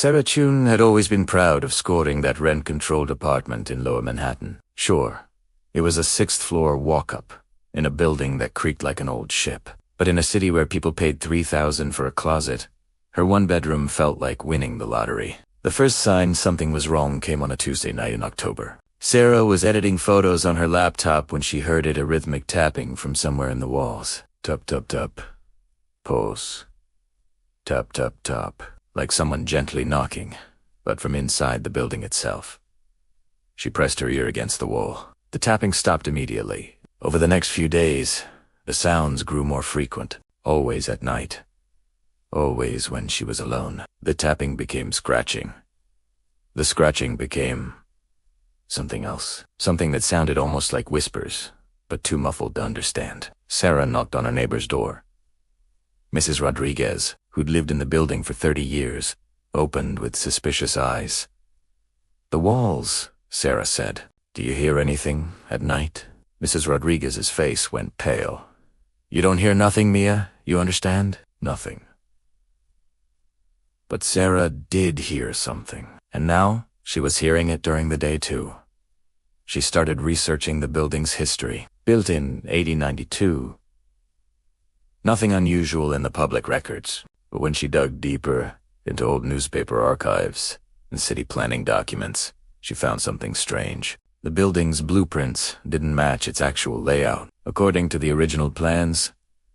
Sarah Chun had always been proud of scoring that rent-controlled apartment in Lower Manhattan. Sure, it was a sixth-floor walk-up, in a building that creaked like an old ship. But in a city where people paid $3,000 for a closet, her one-bedroom felt like winning the lottery. The first sign something was wrong came on a Tuesday night in October. Sarah was editing photos on her laptop when she heard a rhythmic tapping from somewhere in the walls. Tap, tap, tap. Pause. Tap, tap, tap. Like someone gently knocking, but from inside the building itself. She pressed her ear against the wall. The tapping stopped immediately. Over the next few days, the sounds grew more frequent, always at night. Always when she was alone. The tapping became scratching. The scratching became something else. Something that sounded almost like whispers, but too muffled to understand. Sarah knocked on her neighbor's door. Mrs. Rodriguez, who'd lived in the building for 30 years, opened with suspicious eyes. "The walls," Sarah said. "Do you hear anything at night?" Mrs. Rodriguez's face went pale. "You don't hear nothing, Mia? You understand?" "Nothing." But Sarah did hear something, and now she was hearing it during the day too. She started researching the building's history. Built in 1892. Nothing unusual in the public records, but when she dug deeper into old newspaper archives and city planning documents, she found something strange. The building's blueprints didn't match its actual layout. According to the original plans,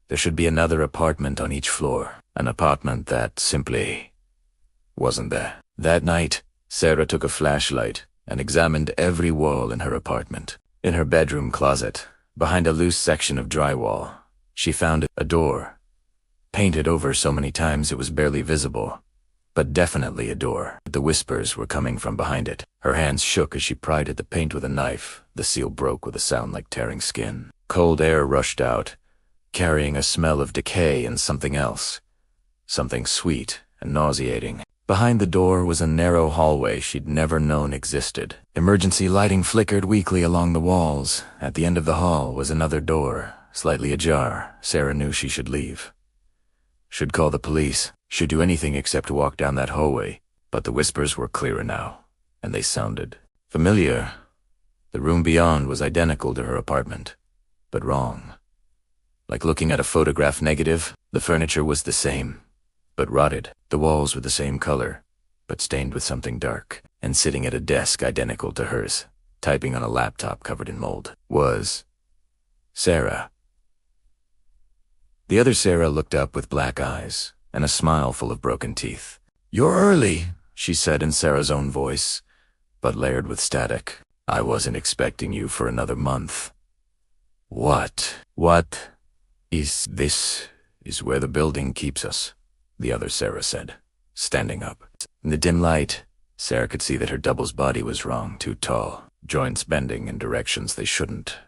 there should be another apartment on each floor, an apartment that simply wasn't there. That night, Sarah took a flashlight and examined every wall in her apartment. In her bedroom closet, behind a loose section of drywall, she found a door, painted over so many times it was barely visible, but definitely a door. The whispers were coming from behind it. Her hands shook as she pried at the paint with a knife. The seal broke with a sound like tearing skin. Cold air rushed out, carrying a smell of decay and something else, something sweet and nauseating. Behind the door was a narrow hallway she'd never known existed. Emergency lighting flickered weakly along the walls. At the end of the hall was another door, slightly ajar. Sarah knew she should leave. Should call the police. Should do anything except walk down that hallway. But the whispers were clearer now, and they sounded familiar. The room beyond was identical to her apartment, but wrong. Like looking at a photograph negative, the furniture was the same, but rotted. The walls were the same color, but stained with something dark. And sitting at a desk identical to hers, typing on a laptop covered in mold, was Sarah. The other Sarah looked up with black eyes and a smile full of broken teeth. "You're early," she said in Sarah's own voice, but layered with static. "I wasn't expecting you for another month." What is this? Is where the building keeps us," the other Sarah said, standing up. In the dim light, Sarah could see that her double's body was wrong, too tall, joints bending in directions they shouldn't.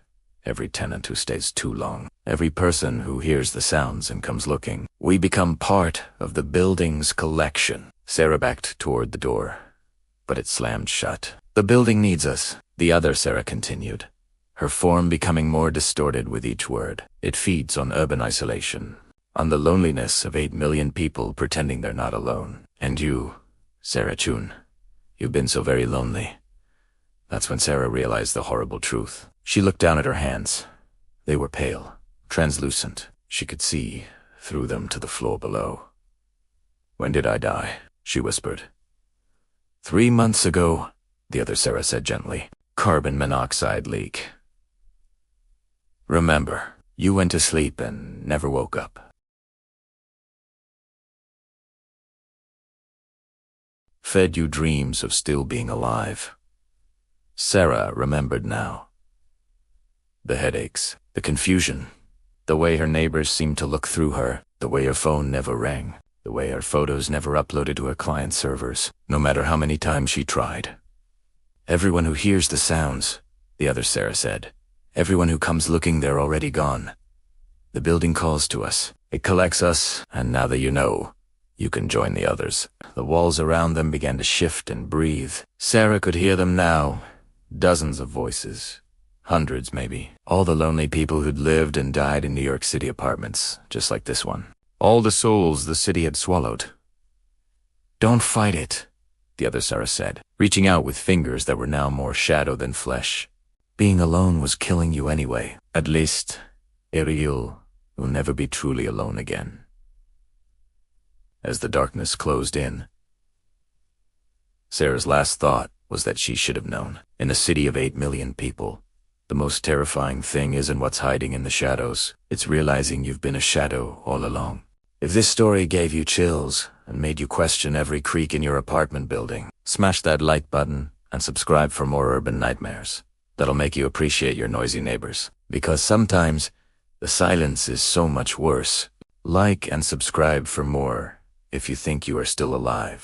Every tenant who stays too long, every person who hears the sounds and comes looking. "We become part of the building's collection." Sarah backed toward the door, but it slammed shut. "The building needs us," the other Sarah continued, her form becoming more distorted with each word. "It feeds on urban isolation, on the loneliness of 8 million people pretending they're not alone. And you, Sarah Chun, you've been so very lonely." That's when Sarah realized the horrible truth. She looked down at her hands. They were pale, translucent. She could see through them to the floor below. "When did I die?" she whispered. 3 months ago," the other Sarah said gently. "Carbon monoxide leak. Remember, you went to sleep and never woke up." Fed you dreams of still being alive. Sarah remembered now. The headaches, the confusion, the way her neighbors seemed to look through her, the way her phone never rang, the way her photos never uploaded to her client servers, no matter how many times she tried. "Everyone who hears the sounds," the other Sarah said. "Everyone who comes looking, they're already gone. The building calls to us. It collects us, and now that you know, you can join the others." The walls around them began to shift and breathe. Sarah could hear them now. Dozens of voices. Hundreds, maybe. All the lonely people who'd lived and died in New York City apartments, just like this one. All the souls the city had swallowed. "Don't fight it," the other Sarah said, reaching out with fingers that were now more shadow than flesh. Being alone was killing you anyway. At least, Ariel will never be truly alone again. As the darkness closed in, Sarah's last thought was that she should have known. In a city of 8 million people, the most terrifying thing isn't what's hiding in the shadows. It's realizing you've been a shadow all along. If this story gave you chills and made you question every creak in your apartment building, smash that like button and subscribe for more urban nightmares. That'll make you appreciate your noisy neighbors. Because sometimes, the silence is so much worse. Like and subscribe for more if you think you are still alive.